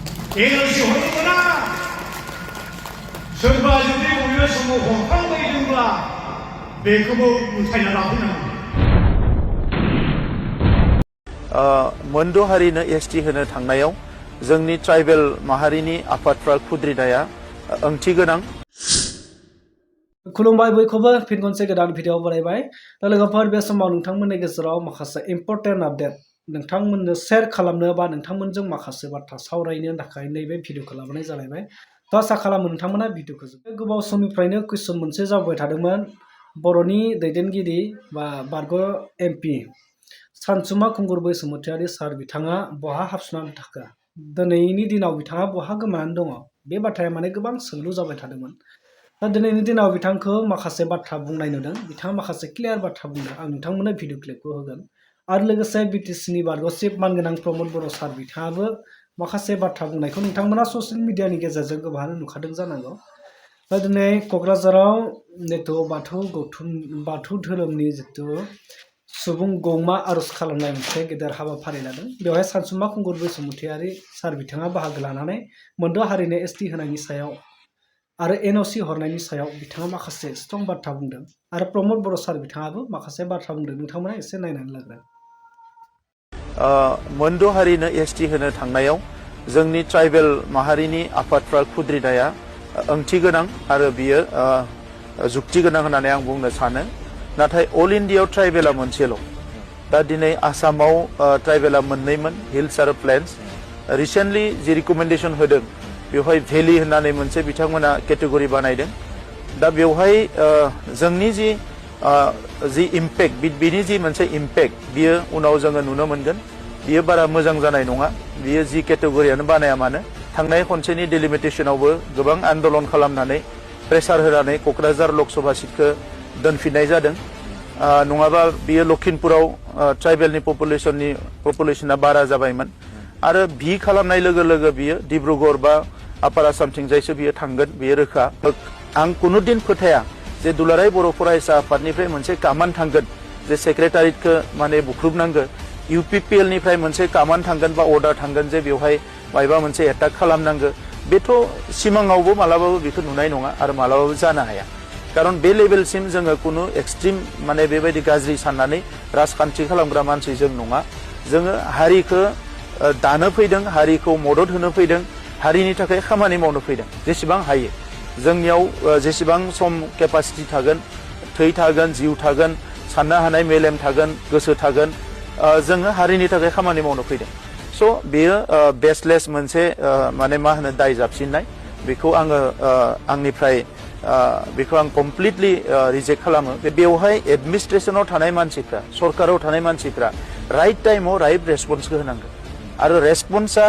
NOC हरदोंमोना सोरबा जुदि बबेबा समाव हरफ्लांबायदोंब्ला बेखौबो उथायना लाफैनांगौ। मोनद' हारिनो ST होनो थांनायाव जोंनि ट्राइबेल माहारिनि आफादफ्रा खुद्रिनाया ओंथि गोनां। खुलुमबाय बयखौबो फिन खनसे गोदान भिडिअ बानायबाय। दा लोगोफोर बे समाव नोंथांमोननि गेजेराव माखासे इम्पर्टेन्ट आपडेट नोंथांमोननो शेयार खालामनो बा नोंथांमोनजों माखासे बाथ्रा सावरायनो थाखाय नैबे भिडिअखौ लाबोनाय जालायबाय। दा आसा खालामो नोंथांमोना भिडिअखौ गोबाव समनिफ्रायनो कुइसन मोनसे जाबाय थादोंमोन। बर'नि दैदेनगिरि बा बारग' MP सानसुमा खुंगुर बैसोमुतियारि सार बिथाङा बहा हाबसोनानै थाखो, दिनैनि दिनाव बिथाङा बहा गोमानानै दङ, बे बाथ्राया माने गोबां सोंलु जाबाय थादोंमोन। दा दिनैनि दिनाव बिथांखौ माखासे बाथ्रा बुंनाय नुदों। बिथाङा माखासे क्लियार बाथ्रा बुंदों। आं नोंथांमोननो भिडिअ क्लिपखौ होगोन। आरो लोगोसे BTCनि बारग' चिफ मानगोनां प्रमद बर' सार बिथाङाबो माखासे बाथ्रा बुंनायखौ नोंथांमोना ससियेल मिडियानि गेजेरजों गोबाङानो नुखादों जानांगौ। दा दिनै क'क्राझाराव जितु बाथौ धोरोमनि जितु सुबुं गौमा आर'ज खालामनाय मोनसे गेदेर हाबाफारि लादों। बेवहाय सानसुमा खुंगुर बैसोमुतियारि सार बिथाङा बाहागो लानानै मोनद' हारिनो ST होनायनि सायाव आरो NOC हरनायनि सायाव बिथाङा माखासे स्ट्रं बाथ्रा बुंदों। आरो प्रमद बर' सार बिथाङाबो माखासे बाथ्रा बुंदों। नोंथांमोना एसे नायनानै लाग्रो। मोनद' हारिनो ST होनो थांनायाव जोंनि ट्राइबेल माहारिनि आफादफ्रा खुद्रिनाया ओंथि गोनां आरो बियो जुक्ति गोनां होननानै आं बुंनो सानो। नाथाय अल इन्डियायाव ट्राइबेला मोनसेल'। दा दिनै आसामाव ट्राइबेला मोननैमोन, हिल्स आरो प्लेन्स। रिसेन्टलि जि रिकमेन्डेसन होदों बेवहाय भेलि होननानै मोनसे बिथांमोना केटेगरि बानायदों। दा बेवहाय जोंनि जि इम्पेक्ट बिनि जि मोनसे इम्पेक्ट बियो उनाव जोङो नुनो मोनगोन। बियो बारा मोजां जानाय नङा। बियो जि केटेगरियानो बानाया मानो थांनाय खनसेनि डिलिमिटेसनावबो गोबां आन्दलन खालामनानै प्रेसार होनानै क'क्राझार लकसभा सिटखौ दोनफिननाय जादों। नङाबा बियो लखिमपुराव ट्राइबेलनि पपुलेसना बारा जाबायमोन। आरो बि खालामनाय लोगो लोगो बियो डिब्रुगड़ बा आपार आसामथिंजायसो बियो थांगोन, बियो रोखा। आं कुनुदिन फोथाया जे दुलाराय बर' फरायसा आफादनिफ्राय मोनसे कामान थांगोन जे सेक्रेटारियेटखौ माने बुख्रुबनांगौ। UPPL निफ्राय मोनसे कामान थांगोन बा अर्डार थांगोन जे बेवहाय मायबा मोनसे एटाक खालामनांगौ। बेथ' सिमाङावबो मालाबाबो बेखौ नुनाय नङा आरो मालाबाबो जानो हाया। खारन बे लेभेलसिम जोङो कुनु एक्सट्रिम माने बेबायदि गाज्रि साननानै राजखान्थि खालामग्रा मानसि जों नङा। जोङो हारिखौ दानो फैदों, हारिखौ मदद होनो फैदों, हारिनि थाखाय खामानि मावनो फैदों जेसेबां हायो। जोंनियाव जेसेबां सम केपासिटि थागोन, थै थागोन, जिउ थागोन, साननो हानाय मेलेम थागोन, गोसो थागोन, जोङो हारिनि थाखाय खामानि मावनो फैदों। स' बेयो बेसलेस मोनसे माने मा होनो दाय जाबसिननाय। बेखौ आङो आंनिफ्राय बेखौ आं कमप्लिटलि रिजेक्ट खालामो। बेवहाय एडमिनिस्ट्रेसनाव थानाय मानसिफ्रा, सरकाराव थानाय मानसिफ्रा राइट टाइमाव राइट रेसपन्सखौ होनांगोन। आरो रेसपन्सा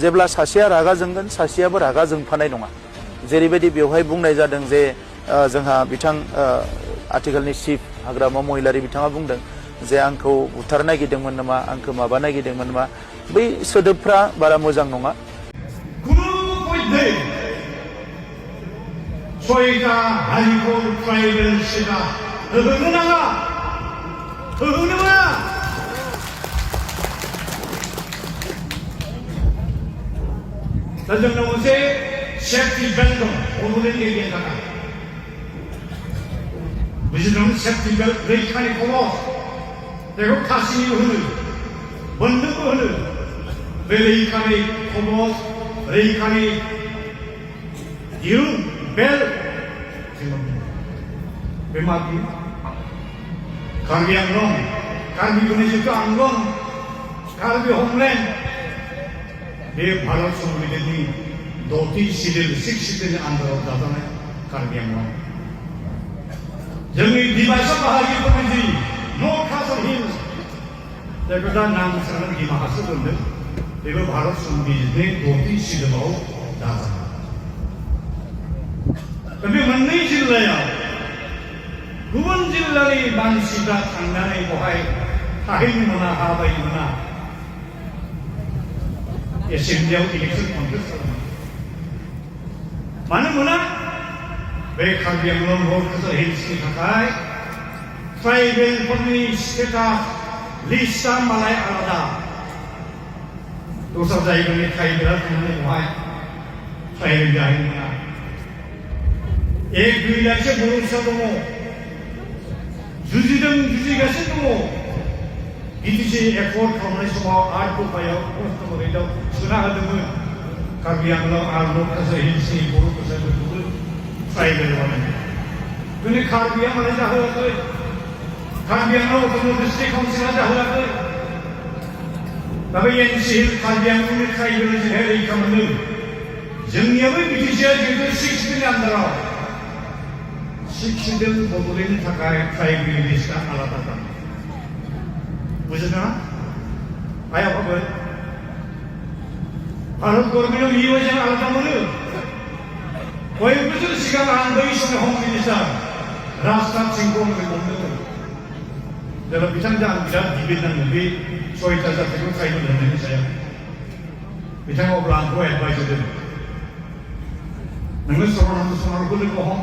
जेब्ला सासेया रागा जोंगोन सासेयाबो रागा जोंफानाय नङा। जेरैबायदि बेवहाय बुंनाय जादों जे जोंहा बिथां आथिखालनि चिफ हाग्रामा महिलारि बिथाङा बुंदों जे आंखौ बुथारनो नागिरदोंमोन नामा, आंखौ माबा नागिरदोंमोन नामा। बै सोदोबफ्रा बारा मोजां नङा। सयता हारिखौ ट्राइबेल सिटा होनो नाङा, होनो नाङा। दा जोंनाव मोनसे सेफ्टि बेल्ट दं बड'लेण्ड एरियानि थाखाय। बुजिदों? सेफ्टि बेल्ट, रैखानि कवच, बेखौ खासिनिबो होनो, बोन्दोंबो होनो। बे रैखानि कवच, रैखानि दिरुं बेल्ट बे माबि कार्बि आंलं, कार्बिफोरनि जिथु आंलं, कार्बि हमलेण्ड, बे भारत संबिधाननि 6थि सिडिउलनि आन्दाराव दाजानाय कार्बि आंलं। जोंनि डिमासा बाहागिफोरनि जि नर्थ कासल हिल्स, जायखौ दा नाम सोलायनानै डिमा हासार दोनदों, बेबो भारत संबिधाननि 6थि सिडिउलाव दाजानाय। बे मोननै जिल्लायाव गुबुन जिल्लानि मानसिफ्रा थांनानै बेवहाय थाहैनो मोना, हाबायनो मोना, एसेम्ब्लियाव इलेक्सन कन्टेस्ट खालामो। मानो मोना? बे कार्बि आंलं नर्थ कासल हिल्सनि थाखाय ट्राइबेलफोरनि स्टेटास लिस्टआ मालाय आलादा। दस्रा जायगानि ट्राइबेला थांनानै बेवहाय ट्राइबेल जाहैनो मोना। 1-2 लाखसो बर' फिसा दङ, जुजिगासिनो दङ। बिटिसि एकर्ड खालामनाय समाव 8 दफायाव कन्स्टिटिउन्टआव सोना होदोंमोन कार्बि आंलं आरो नर्थ हिल्सनि बर' फिसाफोरखौबो ट्राइबेल बानायनो। दिनै कार्बिया माने जाहोआखै, कार्बि आंलं अट'न'मास डिस्ट्रिक्ट काउन्सिलआ जाहोआखै। दा बे NC कार्बि आंलंनि ट्राइबेलजोंहाय रैखा मोनो। जोंनियाबो बिटिसिआ जिहेतु 6 नि आन्दाराव 6 बड'लेण्डनि थाखाय ट्राइबेल लिस्टआ आलादा जादों। बुजिदोंना आइ आफाफोर? भारत गभर्नमेन्टआव जों आलादा मोनो। कय बोसोर सिगां आं बै समनि हम मिनिस्टार राजनाथ सिंहखौ मोनदोंमोन। जेब्ला बिथांजों आं बिराद डिबेट नांदों बे 6टा जातिखौ ट्राइबेल होनायनि सायाव। बिथाङा अब्ला आंखौ एडभाइस होदों, नोङो सरनाखौ लोगो हम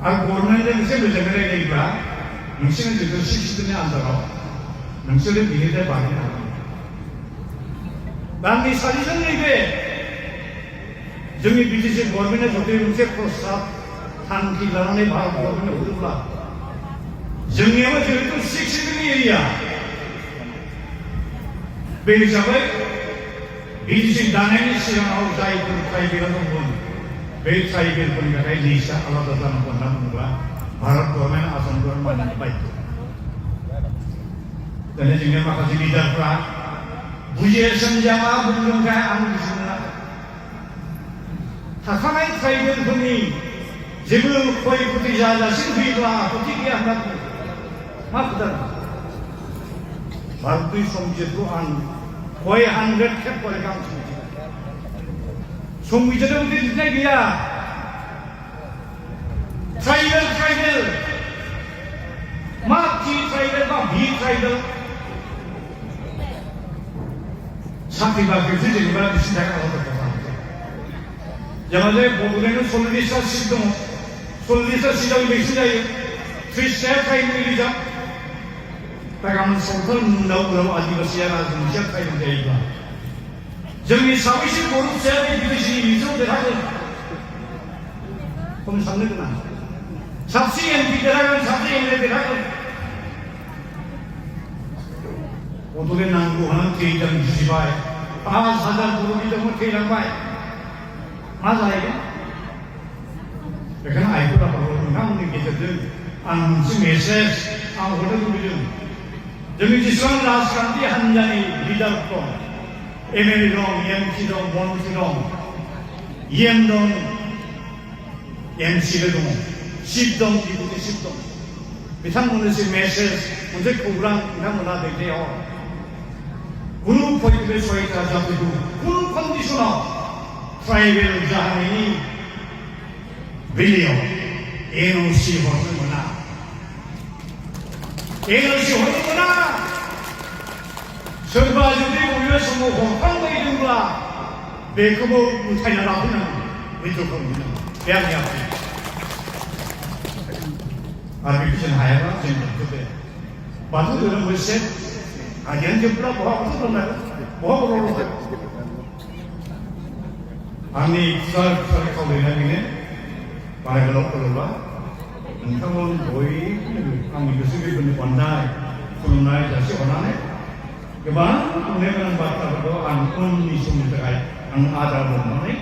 आरो गभर्नमेन्टजों एसे मोजाङै रायज्लायोब्ला नोंसोरनि जितु 6 नि आन्दाराव नोंसोरो बिनिफ्राय बानायनो हागोन। दा आंनि साजेसन नैबे जोंनि बिटिसि गभर्नमेन्टआ जुदि मोनसे प्रस्ताब थांखि लानानै भारत गभर्नमेन्टआव होदोंब्ला जोंनियाबो जिहेतु 6 नि एरिया बे हिसाबै बिटिसि दानायनि सिगाङाव जायफोर ट्राइबेला दंमोन बे ट्राइबेलफोरनि थाखाय लिस्टआ आलादा जानांगौ होनना बुङोब्ला भारत गभर्नमेन्ट आसाम गभर्नमेन्ट बाध्य। दिनै जोंनि माखासे लिडारफ्रा बुजिया सोमजिया मा बुंदोंथाय आं बुजिनो मोनाखै। थाखानाय ट्राइबेलफोरनि जेबो खय खति जाजासिम फैयोब्ला आपत्ति गैया होनना बुङो। मा खोथा? भारतनि संबिजितखौ आं 100 खेब फरायदों। आं संबिजितआव बिदि लिरनाय गैया ट्राइबेल मा टि ट्राइबेल बा भि ट्राइबेल साख्रि बाख्रिसो जेनेबा बिसिनि थाखाय आलादा खालामो। जेनेबा जे बड'लेण्डआव 40टा सिट दङ, 40टा सिटआव इलेक्सन जायो, 30टा ट्राइबेल रिजार्भ। दा गाबोन सावथाल उनाव आदिबासिया राजबंसिया ट्राइबेल जायोब्ला जोंनि साबैसे बर' फिसाया बे बिटिसिनि इलेक्सनाव देरहागोन? खम साननो गोनां। साबसे MP देरहागोन, साबसे MLA देरहागोन? बड'लेण्ड नांगौ होननानै थैदों, जुजिबाय। 5000 बर' बिदाफोर थैलांबाय। मा जाहैगोन? बेखायनो आइफोर आफाफोर नोंथांमोननि गेजेरजों आं मोनसे मेसेज आं हरनो लुबैदों। जोंनि जेसेबां राजखान्थि हान्जानि लिडार दं, MLA दं, MP दं, मन्त्रि दं, EM दं, MCL दङ, चिफ दं, डिपुटि चिफ दं। बिथांमोननोसो मेसेज मोनसे खौरां बिथांमोना दैथायहर। कुनु बे 6टा जातिखौ कुनु कन्डिसनाव ट्राइबेल जानायनि बेलायाव NOC हरनो मोना। NOC हरनो मोना। सोरबा जुदि बबेबा समाव हरफ्लांबायदोंब्ला बेखौबो उथायना लाफैनांगौ, विथड्र खालामफैनांगौ। बे आंनि आखु। आरो बेखौ जों हायाबा जों दोनथ'दो। बाथौ धोरोम मोनसे आगेन जोबब्ला बहा बाथौ दं बहा बर' दं? आंनि फिसारि खावलायनाया बेनो, बारा गोलाव फोलावला नोंथांमोन बयबो आंनि गोसो गोरबोनि अननाय खुलुमनाय जासिहरनानै गोबां बुंनो गोनां बाथ्राफोरखौ आं उननि समनि थाखाय आं आद्रा बुंनानै